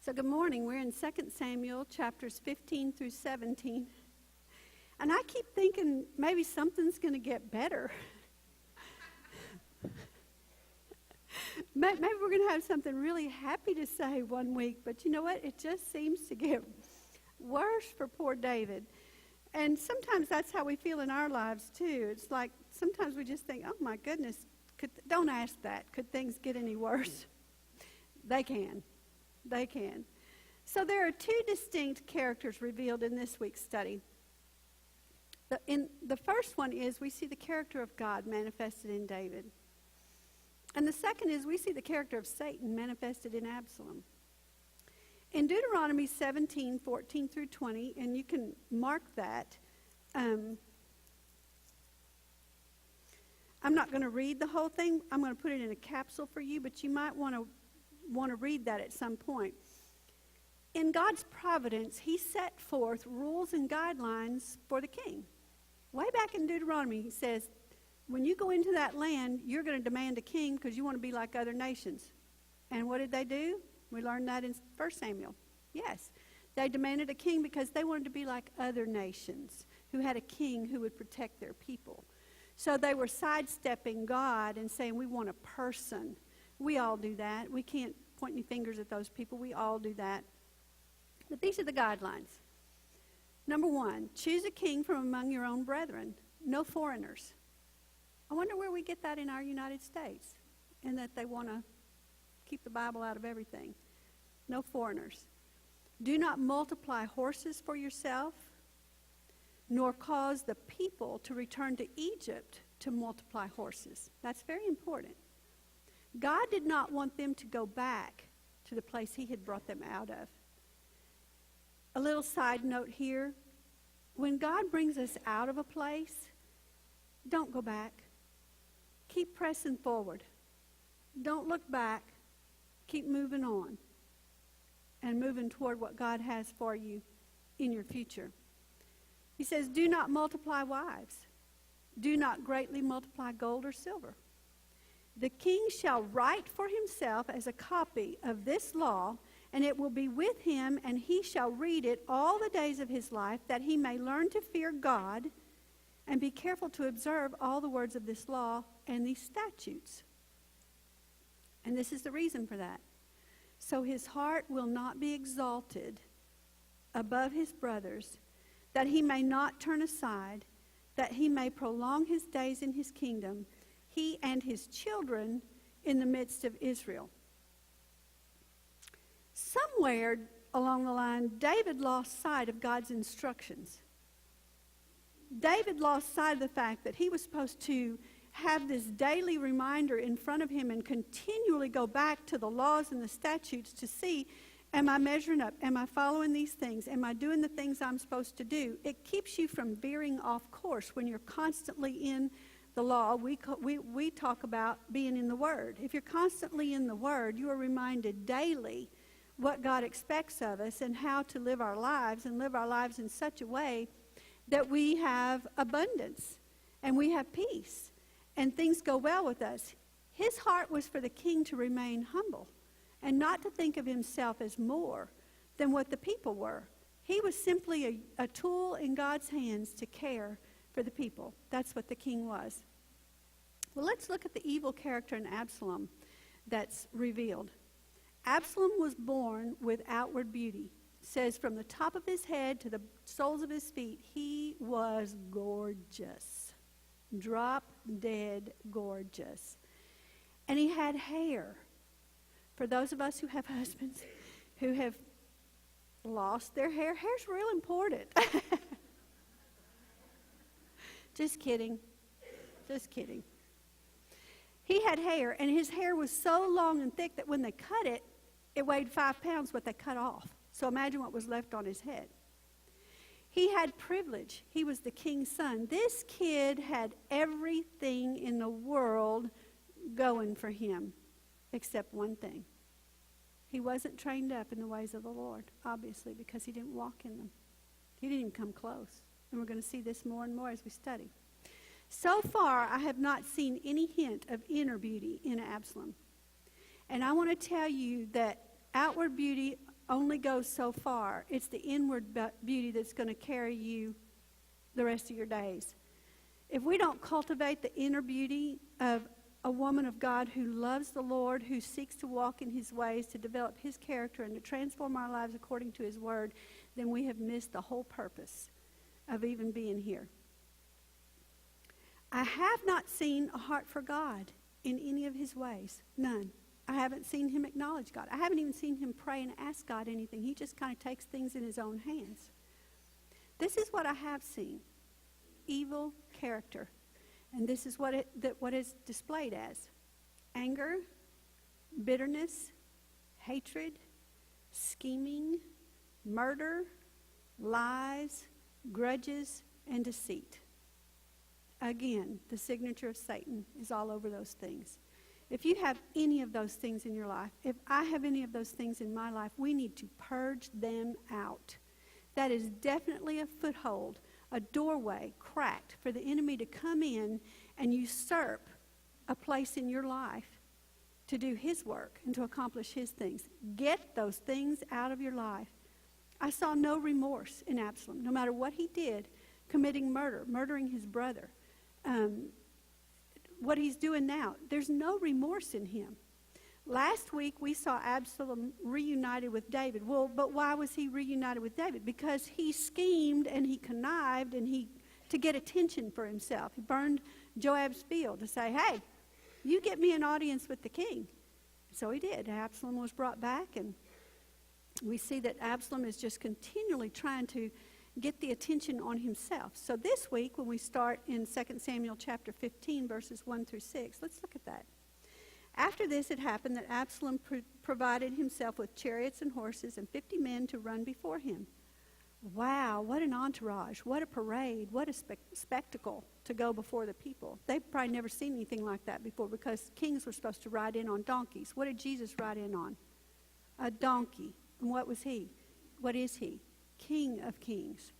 So good morning. We're in 2 Samuel chapters 15 through 17. And I keep thinking maybe something's going to get better. Maybe we're going to have something really happy to say one week. But you know what? It just seems to get worse for poor David. And sometimes that's how we feel in our lives too. It's like sometimes we just think, oh my goodness, don't ask that. Could things get any worse? They can. They can. So there are two distinct characters revealed in this week's study. The first one is we see the character of God manifested in David. And the second is we see the character of Satan manifested in Absalom. In Deuteronomy 17, 14 through 20, and you can mark that. I'm not going to read the whole thing. I'm going to put it in a capsule for you, but you might want to read that at some point. In God's providence, he set forth rules and guidelines for the king. Way back in Deuteronomy, he says, when you go into that land, you're going to demand a king because you want to be like other nations. And what did they do? We learned that in 1 Samuel. Yes, they demanded a king because they wanted to be like other nations who had a king who would protect their people. So they were sidestepping God and saying, we want a person. We all do that. We can't point any fingers at those people. We all do that. But these are the guidelines. Number one, choose a king from among your own brethren. No foreigners. I wonder where we get that in our United States, and that they want to keep the Bible out of everything. No foreigners. Do not multiply horses for yourself, nor cause the people to return to Egypt to multiply horses. That's very important. God did not want them to go back to the place he had brought them out of. A little side note here. When God brings us out of a place, don't go back. Keep pressing forward. Don't look back. Keep moving on and moving toward what God has for you in your future. He says, do not multiply wives. Do not greatly multiply gold or silver. The king shall write for himself as a copy of this law, and it will be with him, and he shall read it all the days of his life, that he may learn to fear God and be careful to observe all the words of this law and these statutes. And this is the reason for that. So his heart will not be exalted above his brothers, that he may not turn aside, that he may prolong his days in his kingdom, he and his children in the midst of Israel. Somewhere along the line, David lost sight of God's instructions. David lost sight of the fact that he was supposed to have this daily reminder in front of him and continually go back to the laws and the statutes to see, am I measuring up? Am I following these things? Am I doing the things I'm supposed to do? It keeps you from veering off course when you're constantly in the law. We talk about being in the Word. If you're constantly in the Word, you are reminded daily what God expects of us and how to live our lives, and live our lives in such a way that we have abundance and we have peace and things go well with us. His heart was for the king to remain humble and not to think of himself as more than what the people were. He was simply a tool in God's hands to care for the people. That's what the king was. Well, let's look at the evil character in Absalom that's revealed. Absalom was born with outward beauty. It says from the top of his head to the soles of his feet, he was gorgeous. Drop dead gorgeous. And he had hair. For those of us who have husbands who have lost their hair, hair's real important. Just kidding. Just kidding. He had hair, and his hair was so long and thick that when they cut it, it weighed 5 pounds what they cut off. So imagine what was left on his head. He had privilege. He was the king's son. This kid had everything in the world going for him, except one thing. He wasn't trained up in the ways of the Lord, obviously, because he didn't walk in them. He didn't even come close. And we're going to see this more and more as we study. So far, I have not seen any hint of inner beauty in Absalom. And I want to tell you that outward beauty only goes so far. It's the inward beauty that's going to carry you the rest of your days. If we don't cultivate the inner beauty of a woman of God who loves the Lord, who seeks to walk in his ways, to develop his character, and to transform our lives according to his word, then we have missed the whole purpose of even being here. I have not seen a heart for God in any of his ways. None. I haven't seen him acknowledge God. I haven't even seen him pray and ask God anything. He just kind of takes things in his own hands. This is what I have seen. Evil character. And this is what is displayed as. Anger, bitterness, hatred, scheming, murder, lies, grudges, and deceit. Again, the signature of Satan is all over those things. If you have any of those things in your life, if I have any of those things in my life, we need to purge them out. That is definitely a foothold, a doorway cracked for the enemy to come in and usurp a place in your life to do his work and to accomplish his things. Get those things out of your life. I saw no remorse in Absalom, no matter what he did, committing murder, murdering his brother. What he's doing now, there's no remorse in him. Last week we saw Absalom reunited with David. Well, but why was he reunited with David? Because he schemed and he connived and to get attention for himself. He burned Joab's field to say, hey, you get me an audience with the king. So he did. Absalom was brought back, and we see that Absalom is just continually trying to get the attention on himself. So this week, when we start in 2 Samuel chapter 15, verses 1 through 6, let's look at that. After this, it happened that Absalom provided himself with chariots and horses and 50 men to run before him. Wow, what an entourage, what a parade, what a spectacle to go before the people. They've probably never seen anything like that before, because kings were supposed to ride in on donkeys. What did Jesus ride in on? A donkey. And what was he? What is he? King of kings.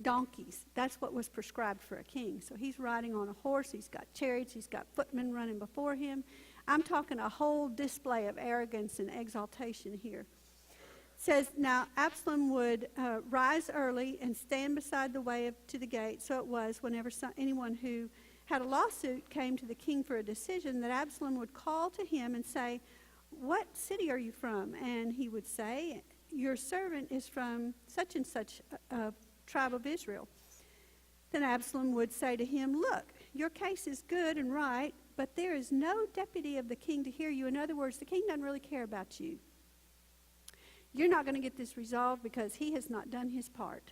Donkeys. That's what was prescribed for a king. So he's riding on a horse. He's got chariots. He's got footmen running before him. I'm talking a whole display of arrogance and exaltation here. It says, now Absalom would rise early and stand beside the way to the gate. So it was whenever anyone who had a lawsuit came to the king for a decision, that Absalom would call to him and say, what city are you from? And he would say, your servant is from such and such a tribe of Israel. Then Absalom would say to him, look, your case is good and right, but there is no deputy of the king to hear you. In other words, the king doesn't really care about you. You're not going to get this resolved because he has not done his part.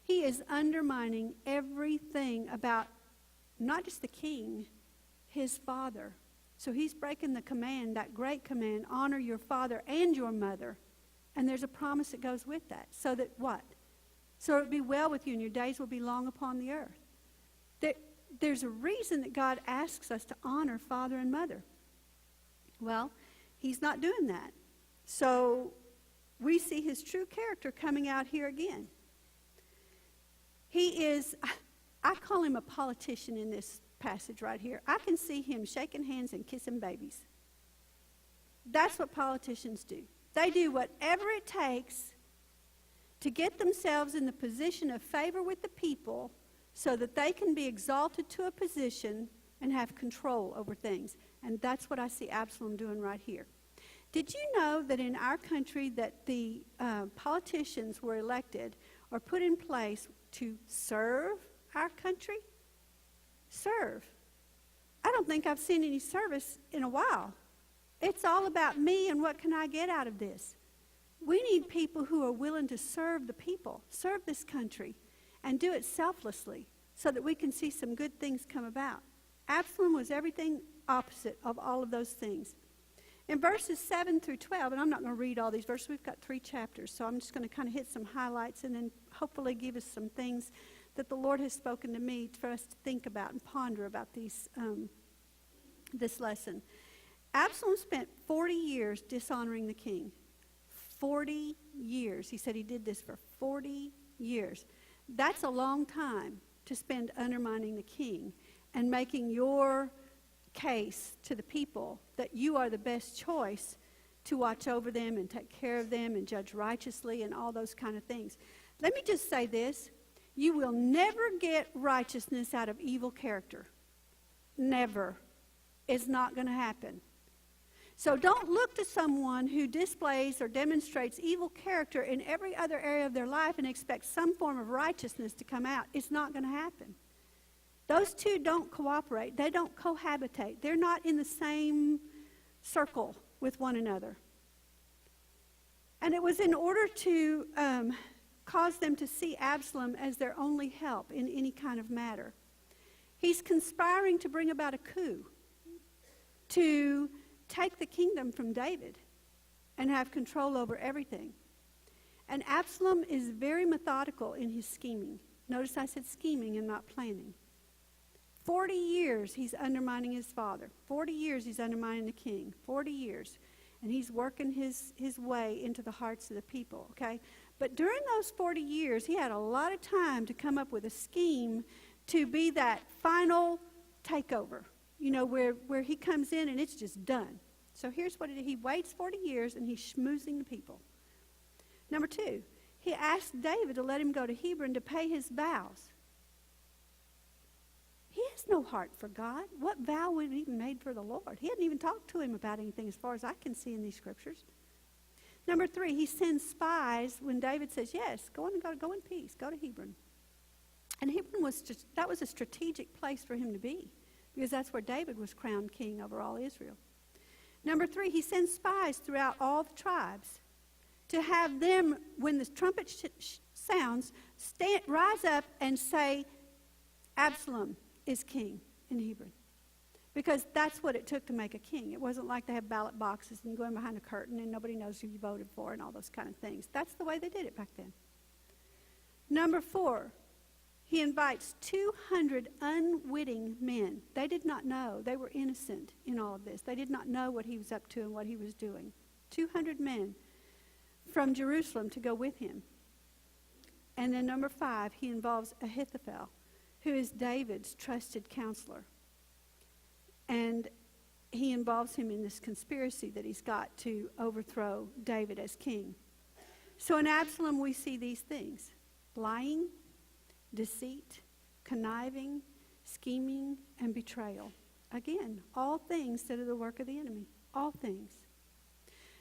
He is undermining everything about not just the king, his father. So he's breaking the command, that great command, honor your father and your mother. And there's a promise that goes with that. So that what? So it will be well with you and your days will be long upon the earth. There's a reason that God asks us to honor father and mother. Well, he's not doing that. So we see his true character coming out here again. He is, I call him a politician in this passage right here. I can see him shaking hands and kissing babies. That's what politicians do. They do whatever it takes to get themselves in the position of favor with the people so that they can be exalted to a position and have control over things. And that's what I see Absalom doing right here. Did you know that in our country that the politicians were elected or put in place to serve our country? Serve. I don't think I've seen any service in a while. It's all about me and what can I get out of this. We need people who are willing to serve the people, serve this country, and do it selflessly so that we can see some good things come about. Absalom was everything opposite of all of those things. In verses 7 through 12, and I'm not going to read all these verses, we've got 3 chapters, so I'm just going to kind of hit some highlights and then hopefully give us some things that the Lord has spoken to me for us to think about and ponder about this lesson. Absalom spent 40 years dishonoring the king. 40 years. He said he did this for 40 years. That's a long time to spend undermining the king and making your case to the people that you are the best choice to watch over them and take care of them and judge righteously and all those kind of things. Let me just say this. You will never get righteousness out of evil character. Never. It's not going to happen. So don't look to someone who displays or demonstrates evil character in every other area of their life and expect some form of righteousness to come out. It's not going to happen. Those two don't cooperate. They don't cohabitate. They're not in the same circle with one another. And it was in order to cause them to see Absalom as their only help in any kind of matter. He's conspiring to bring about a coup, to take the kingdom from David and have control over everything. And Absalom is very methodical in his scheming. Notice I said scheming and not planning. 40 years he's undermining his father. 40 years he's undermining the king. 40 years. And he's working his way into the hearts of the people, okay? But during those 40 years, he had a lot of time to come up with a scheme to be that final takeover, you know, where he comes in and it's just done. So here's what he waits 40 years and he's schmoozing the people. Number 2, he asked David to let him go to Hebron to pay his vows. He has no heart for God. What vow would he even made for the Lord? He hadn't even talked to him about anything as far as I can see in these scriptures. Number 3, he sends spies when David says, yes, go in peace, go to Hebron. And Hebron was a strategic place for him to be because that's where David was crowned king over all Israel. Number 3, he sends spies throughout all the tribes to have them, when the trumpet sounds, rise up and say, Absalom is king in Hebron. Because that's what it took to make a king. It wasn't like they have ballot boxes and go in behind a curtain and nobody knows who you voted for and all those kind of things. That's the way they did it back then. Number 4, he invites 200 unwitting men. They did not know. They were innocent in all of this. They did not know what he was up to and what he was doing. 200 men from Jerusalem to go with him. And then number 5, he involves Ahithophel, who is David's trusted counselor. And he involves him in this conspiracy that he's got to overthrow David as king. So in Absalom we see these things: lying, deceit, conniving, scheming, and betrayal. Again, all things that are the work of the enemy. All things.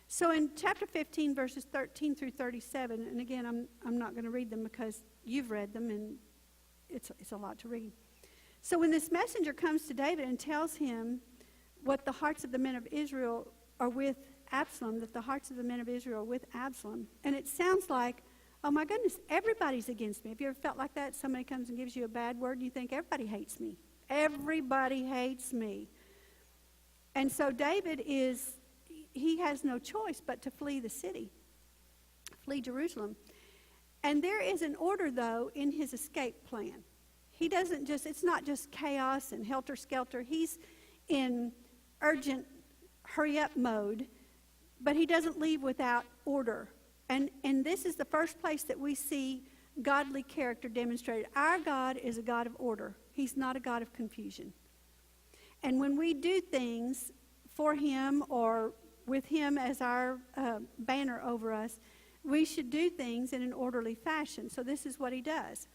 So in chapter 15, verses 13 through 37, and again, I'm not going to read them because you've read them and it's a lot to read. So when this messenger comes to David and tells him what the hearts of the men of Israel are with Absalom, that the hearts of the men of Israel are with Absalom, and it sounds like, oh my goodness, everybody's against me. Have you ever felt like that? Somebody comes and gives you a bad word and you think, everybody hates me. Everybody hates me. And so David he has no choice but to flee the city, flee Jerusalem. And there is an order, though, in his escape plan. It's not just chaos and helter-skelter. He's in urgent hurry-up mode, but he doesn't leave without order. And this is the first place that we see godly character demonstrated. Our God is a God of order. He's not a God of confusion. And when we do things for him or with him as our banner over us, we should do things in an orderly fashion. So this is what he does.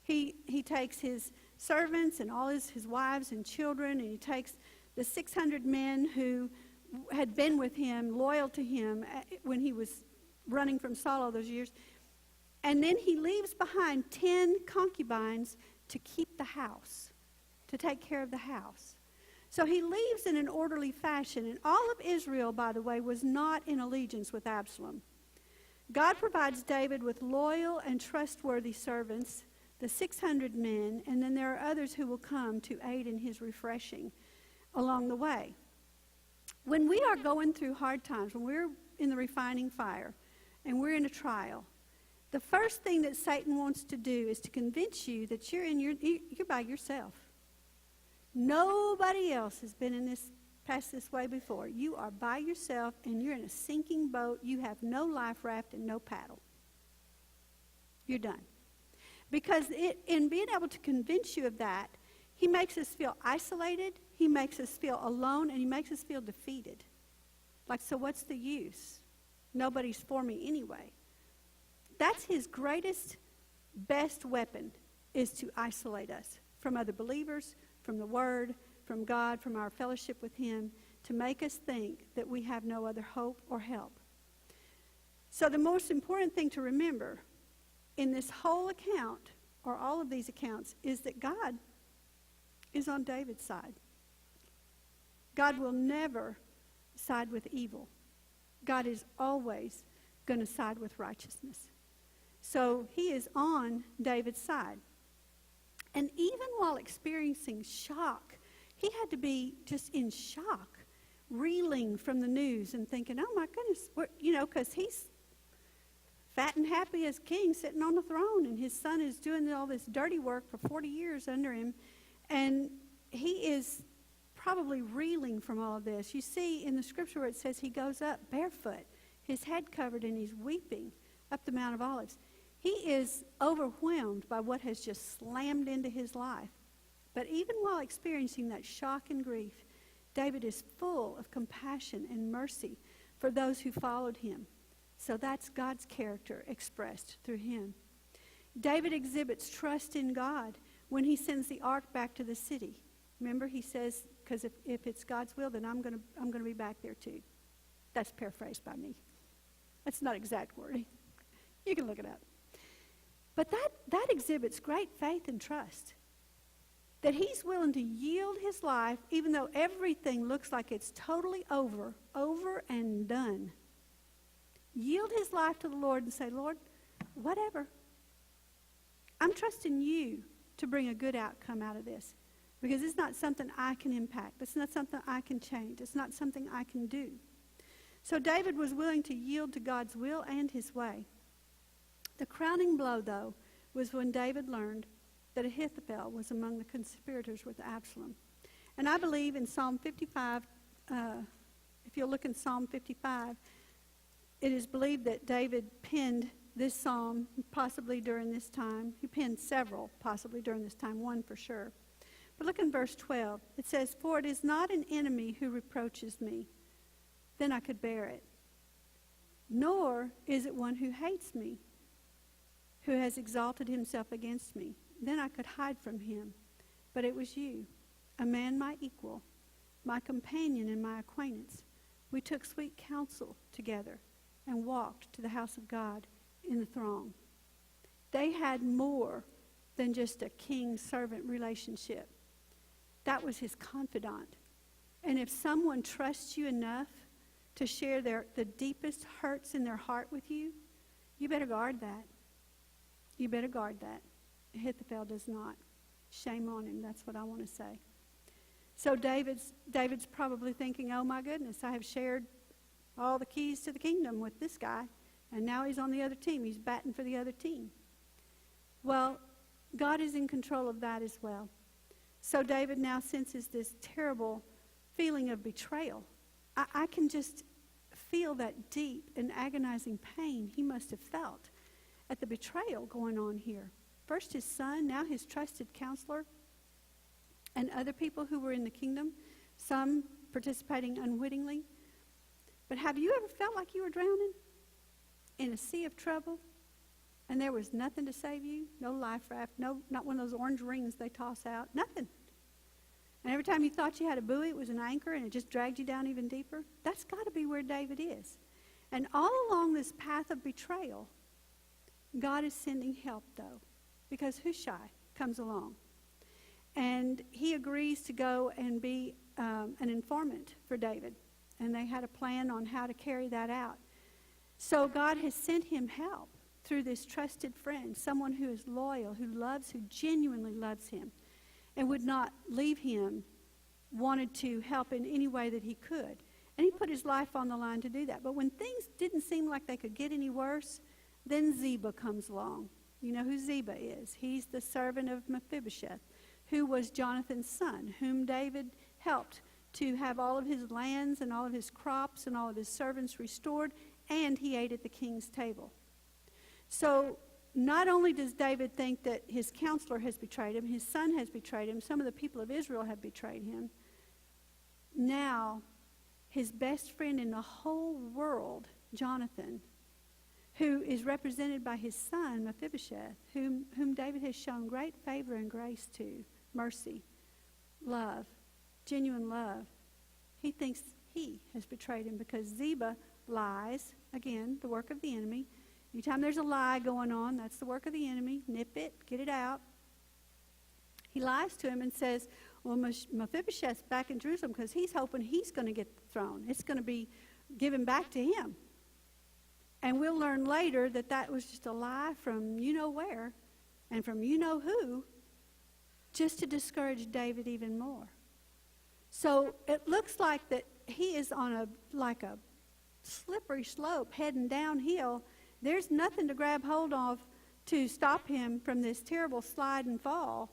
He takes his servants and all his wives and children, and he takes the 600 men who had been with him, loyal to him when he was running from Saul all those years. And then he leaves behind 10 concubines to keep the house, to take care of the house. So he leaves in an orderly fashion. And all of Israel, by the way, was not in allegiance with Absalom. God provides David with loyal and trustworthy servants, the 600 men, and then there are others who will come to aid in his refreshing along the way. When we are going through hard times, when we're in the refining fire and we're in a trial, the first thing that Satan wants to do is to convince you that you're by yourself. Nobody else has been passed this way before. You are by yourself and you're in a sinking boat. You have no life raft and no paddle. You're done. Because in being able to convince you of that, he makes us feel isolated, he makes us feel alone, and he makes us feel defeated. Like, so what's the use? Nobody's for me anyway. That's his greatest, best weapon, is to isolate us from other believers, from the Word, from God, from our fellowship with him, to make us think that we have no other hope or help. So the most important thing to remember in this whole account, or all of these accounts, is that God is on David's side. God will never side with evil. God is always going to side with righteousness. So he is on David's side. And even while experiencing shock, he had to be just in shock, reeling from the news and thinking, oh my goodness, because he's fat and happy as king sitting on the throne, and his son is doing all this dirty work for 40 years under him, and he is probably reeling from all of this. You see in the scripture where it says he goes up barefoot, his head covered, and he's weeping up the Mount of Olives. He is overwhelmed by what has just slammed into his life. But even while experiencing that shock and grief, David is full of compassion and mercy for those who followed him. So that's God's character expressed through him. David exhibits trust in God when he sends the ark back to the city. Remember, he says, because if it's God's will, then I'm going to be back there too. That's paraphrased by me. That's not exact wording. You can look it up. But that exhibits great faith and trust. That he's willing to yield his life, even though everything looks like it's totally over and done. Yield his life to the Lord and say, Lord, whatever. I'm trusting you to bring a good outcome out of this. Because it's not something I can impact. It's not something I can change. It's not something I can do. So David was willing to yield to God's will and his way. The crowning blow, though, was when David learned that Ahithophel was among the conspirators with Absalom. And I believe in Psalm 55, if you'll look in Psalm 55, it is believed that David penned this psalm possibly during this time. He penned several possibly during this time, one for sure. But look in verse 12. It says, for it is not an enemy who reproaches me, then I could bear it. Nor is it one who hates me, who has exalted himself against me. Then I could hide from him. But it was you, a man my equal, my companion and my acquaintance. We took sweet counsel together and walked to the house of God in the throng. They had more than just a king-servant relationship. That was his confidant. And if someone trusts you enough to share the deepest hurts in their heart with you, you better guard that. You better guard that. Ahithophel does not. Shame on him. That's what I want to say. So David's probably thinking, oh my goodness, I have shared all the keys to the kingdom with this guy, and now he's on the other team. He's batting for the other team. Well, God is in control of that as well. So David now senses this terrible feeling of betrayal. I can just feel that deep and agonizing pain he must have felt at the betrayal going on here. First his son, now his trusted counselor, and other people who were in the kingdom, some participating unwittingly. But have you ever felt like you were drowning in a sea of trouble and there was nothing to save you? No life raft, not one of those orange rings they toss out, nothing. And every time you thought you had a buoy, it was an anchor and it just dragged you down even deeper? That's got to be where David is. And all along this path of betrayal, God is sending help, though, because Hushai comes along. And he agrees to go and be an informant for David. And they had a plan on how to carry that out. So God has sent him help through this trusted friend, someone who is loyal, who genuinely loves him, and would not leave him, wanted to help in any way that he could. And he put his life on the line to do that. But when things didn't seem like they could get any worse, then Ziba comes along. You know who Ziba is. He's the servant of Mephibosheth, who was Jonathan's son, whom David helped to have all of his lands and all of his crops and all of his servants restored, and he ate at the king's table. So not only does David think that his counselor has betrayed him, his son has betrayed him, some of the people of Israel have betrayed him. Now his best friend in the whole world, Jonathan, who is represented by his son, Mephibosheth, whom David has shown great favor and grace to, mercy, love, genuine love. He thinks he has betrayed him because Ziba lies, again, the work of the enemy. Anytime there's a lie going on, that's the work of the enemy. Nip it, get it out. He lies to him and says, well, Mephibosheth's back in Jerusalem because he's hoping he's going to get the throne. It's going to be given back to him. And we'll learn later that that was just a lie from you-know-where and from you-know-who, just to discourage David even more. So it looks like that he is on a slippery slope heading downhill. There's nothing to grab hold of to stop him from this terrible slide and fall.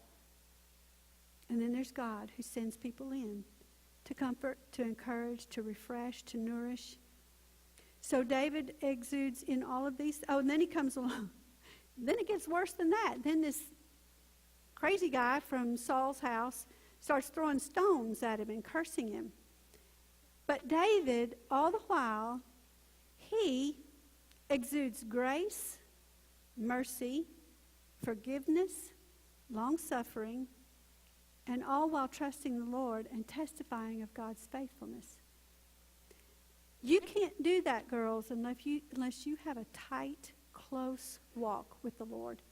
And then there's God who sends people in to comfort, to encourage, to refresh, to nourish. So David exudes in all of these. Oh, and then he comes along. Then it gets worse than that. Then this crazy guy from Saul's house starts throwing stones at him and cursing him. But David, all the while, he exudes grace, mercy, forgiveness, long-suffering, and all while trusting the Lord and testifying of God's faithfulness. You can't do that, girls, unless you have a tight, close walk with the Lord.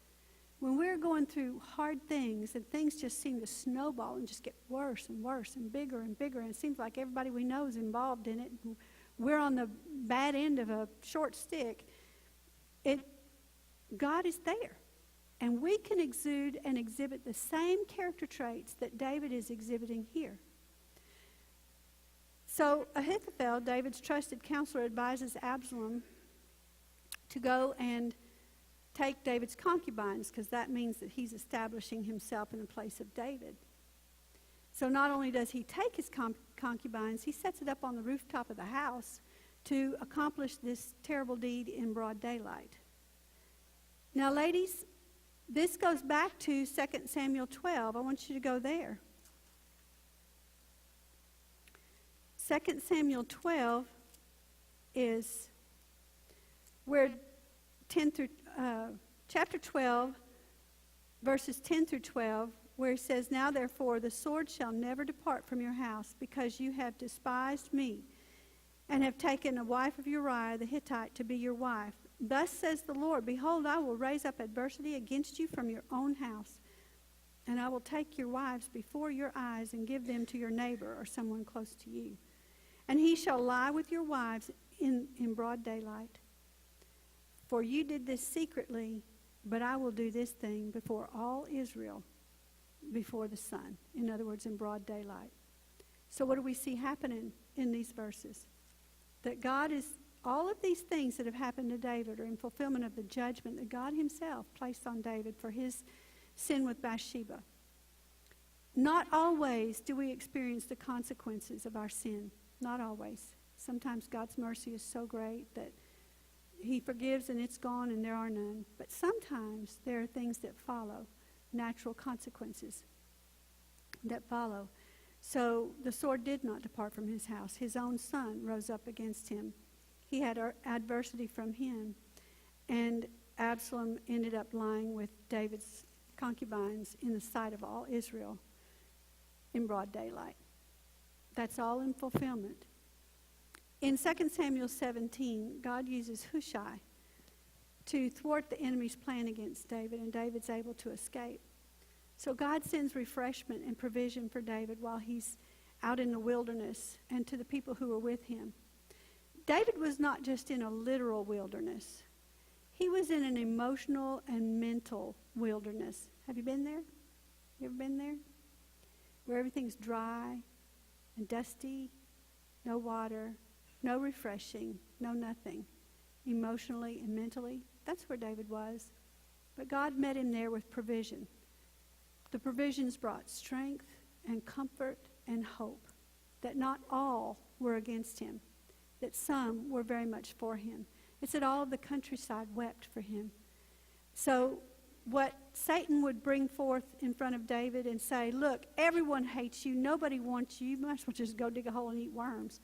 When we're going through hard things and things just seem to snowball and just get worse and worse and bigger, and it seems like everybody we know is involved in it, and we're on the bad end of a short stick, God is there. And we can exude and exhibit the same character traits that David is exhibiting here. So Ahithophel, David's trusted counselor, advises Absalom to go and take David's concubines, because that means that he's establishing himself in the place of David. So not only does he take his concubines, he sets it up on the rooftop of the house to accomplish this terrible deed in broad daylight. Now, ladies, this goes back to 2 Samuel 12. I want you to go there. 2 Samuel 12 is where chapter 12, verses 10 through 12, where it says, now therefore the sword shall never depart from your house, because you have despised me, and have taken a wife of Uriah the Hittite to be your wife. Thus says the Lord, behold, I will raise up adversity against you from your own house, and I will take your wives before your eyes and give them to your neighbor or someone close to you. And he shall lie with your wives in broad daylight. For you did this secretly, but I will do this thing before all Israel, before the sun. In other words, in broad daylight. So what do we see happening in these verses? That God is, all of these things that have happened to David are in fulfillment of the judgment that God himself placed on David for his sin with Bathsheba. Not always do we experience the consequences of our sin. Not always. Sometimes God's mercy is so great that he forgives and it's gone and there are none. But sometimes there are things that follow, natural consequences that follow. So the sword did not depart from his house. His own son rose up against him. He had adversity from him. And Absalom ended up lying with David's concubines in the sight of all Israel in broad daylight. That's all in fulfillment. In 2 Samuel 17, God uses Hushai to thwart the enemy's plan against David, and David's able to escape. So God sends refreshment and provision for David while he's out in the wilderness, and to the people who were with him. David was not just in a literal wilderness. He was in an emotional and mental wilderness. Have you been there? You ever been there? Where everything's dry and dusty, no water, no refreshing, no nothing. Emotionally and mentally, that's where David was. But God met him there with provision. The provisions brought strength and comfort and hope, that not all were against him, that some were very much for him. It said all of the countryside wept for him. So what Satan would bring forth in front of David and say, look, everyone hates you, nobody wants you, you might as well just go dig a hole and eat worms.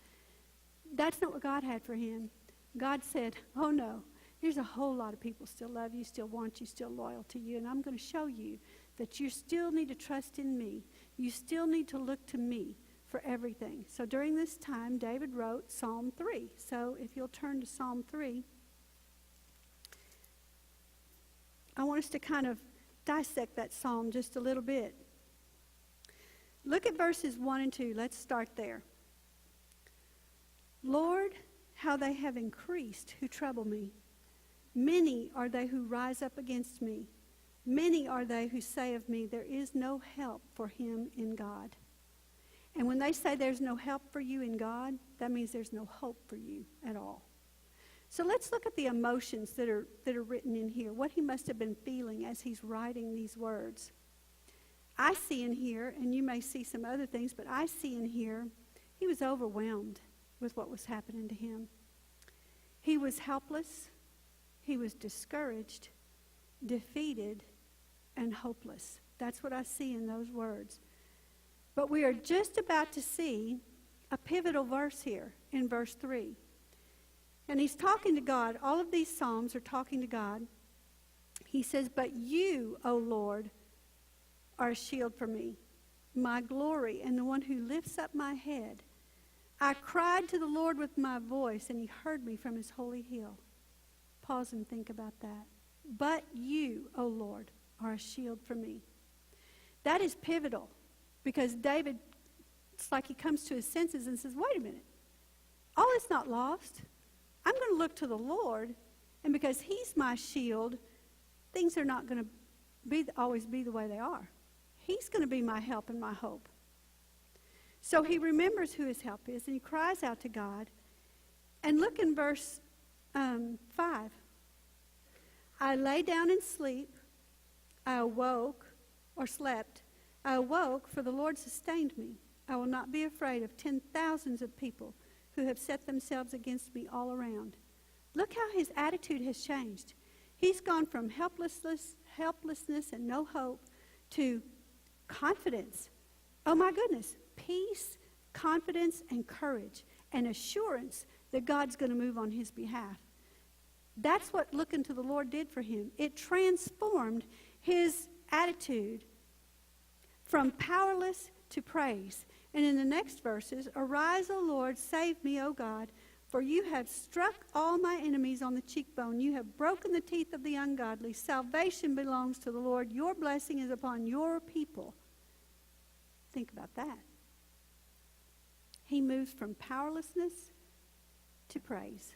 That's not what God had for him. God said, oh no, there's a whole lot of people still love you, still want you, still loyal to you, and I'm going to show you that you still need to trust in me. You still need to look to me for everything. So during this time, David wrote Psalm 3. So if you'll turn to Psalm 3, I want us to kind of dissect that psalm just a little bit. Look at verses 1 and 2. Let's start there. Lord, how they have increased who trouble me. Many are they who rise up against me. Many are they who say of me, there is no help for him in God. And when they say there's no help for you in God, that means there's no hope for you at all. So let's look at the emotions that are written in here, what he must have been feeling as he's writing these words. I see in here, and you may see some other things, but I see in here, he was overwhelmed with what was happening to him. He was helpless, he was discouraged, defeated, and hopeless. That's what I see in those words. But we are just about to see a pivotal verse here in verse 3. And he's talking to God. All of these psalms are talking to God. He says, but you, O Lord, are a shield for me, my glory, and the one who lifts up my head. I cried to the Lord with my voice, and he heard me from his holy hill. Pause and think about that. But you, O Lord, are a shield for me. That is pivotal, because David, it's like he comes to his senses and says, wait a minute, all is not lost. I'm going to look to the Lord, and because he's my shield, things are not going to always be the way they are. He's going to be my help and my hope. So he remembers who his help is, and he cries out to God. And look in verse 5. I lay down and sleep. I awoke, or slept. I awoke, for the Lord sustained me. I will not be afraid of 10,000s of people who have set themselves against me all around. Look how his attitude has changed. He's gone from helplessness and no hope to confidence. Oh my goodness. Peace, confidence, and courage, and assurance that God's going to move on his behalf. That's what looking to the Lord did for him. It transformed his attitude from powerless to praise. And in the next verses, arise, O Lord, save me, O God, for you have struck all my enemies on the cheekbone. You have broken the teeth of the ungodly. Salvation belongs to the Lord. Your blessing is upon your people. Think about that. He moves from powerlessness to praise.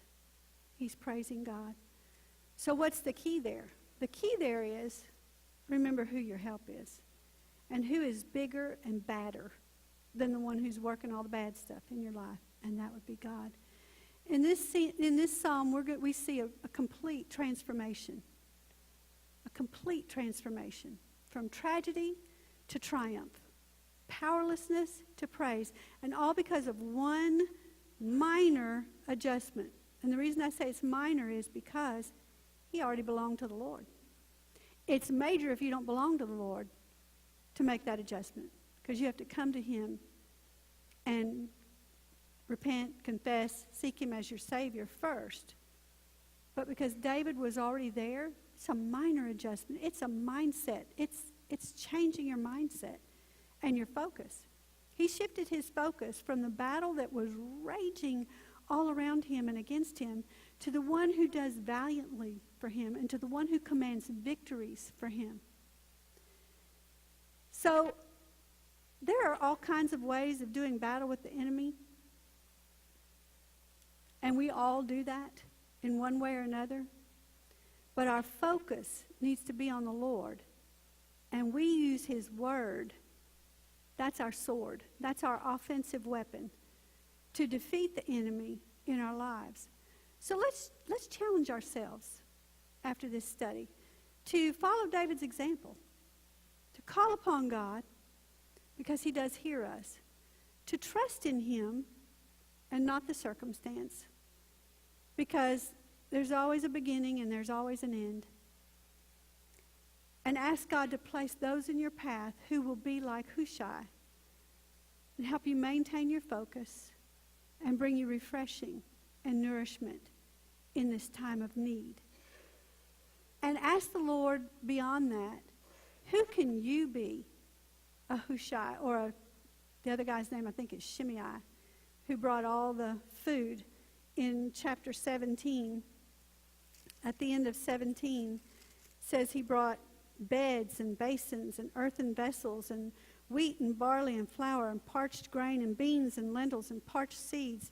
He's praising God. So what's the key there? The key there is, remember who your help is. And who is bigger and badder than the one who's working all the bad stuff in your life. And that would be God. In this psalm, we see a complete transformation. A complete transformation. From tragedy to triumph. Powerlessness to praise. And all because of one minor adjustment. And the reason I say it's minor is because he already belonged to the Lord. It's major if you don't belong to the Lord to make that adjustment. Because you have to come to him and repent, confess, seek him as your Savior first. But because David was already there, it's a minor adjustment. It's a mindset. It's changing your mindset and your focus. He shifted his focus from the battle that was raging all around him and against him to the one who does valiantly for him and to the one who commands victories for him. So there are all kinds of ways of doing battle with the enemy. And we all do that in one way or another. But our focus needs to be on the Lord. And we use his word. That's our sword. That's our offensive weapon to defeat the enemy in our lives. So let's challenge ourselves after this study to follow David's example, to call upon God because he does hear us, to trust in him and not the circumstance, because there's always a beginning and there's always an end. And ask God to place those in your path who will be like Hushai and help you maintain your focus and bring you refreshing and nourishment in this time of need. And ask the Lord beyond that, who can you be? A Hushai, or the other guy's name I think is Shimei, who brought all the food in chapter 17. At the end of 17, says he brought beds and basins and earthen vessels and wheat and barley and flour and parched grain and beans and lentils and parched seeds,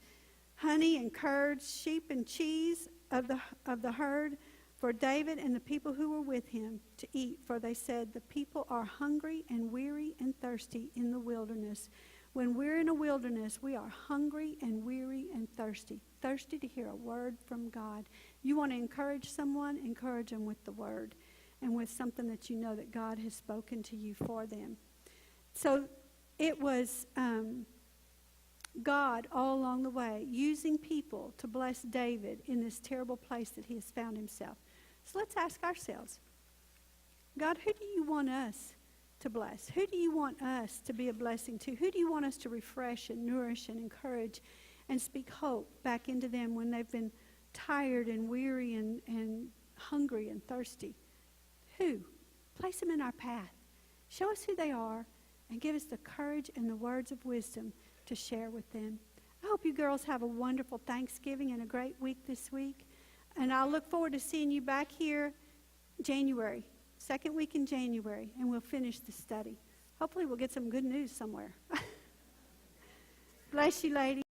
honey and curds, sheep and cheese of the herd, for David and the people who were with him to eat. For they said, the people are hungry and weary and thirsty in the wilderness. When we're in a wilderness, we are hungry and weary and thirsty. Thirsty to hear a word from God. You want to encourage someone? Encourage them with the word and with something that you know that God has spoken to you for them. So it was God all along the way using people to bless David in this terrible place that he has found himself. So let's ask ourselves, God, who do you want us to bless? Who do you want us to be a blessing to? Who do you want us to refresh and nourish and encourage and speak hope back into them when they've been tired and weary and hungry and thirsty? Who? Place them in our path. Show us who they are and give us the courage and the words of wisdom to share with them. I hope you girls have a wonderful Thanksgiving and a great week this week. And I'll look forward to seeing you back here January, second week in January, and we'll finish the study. Hopefully we'll get some good news somewhere. Bless you, ladies.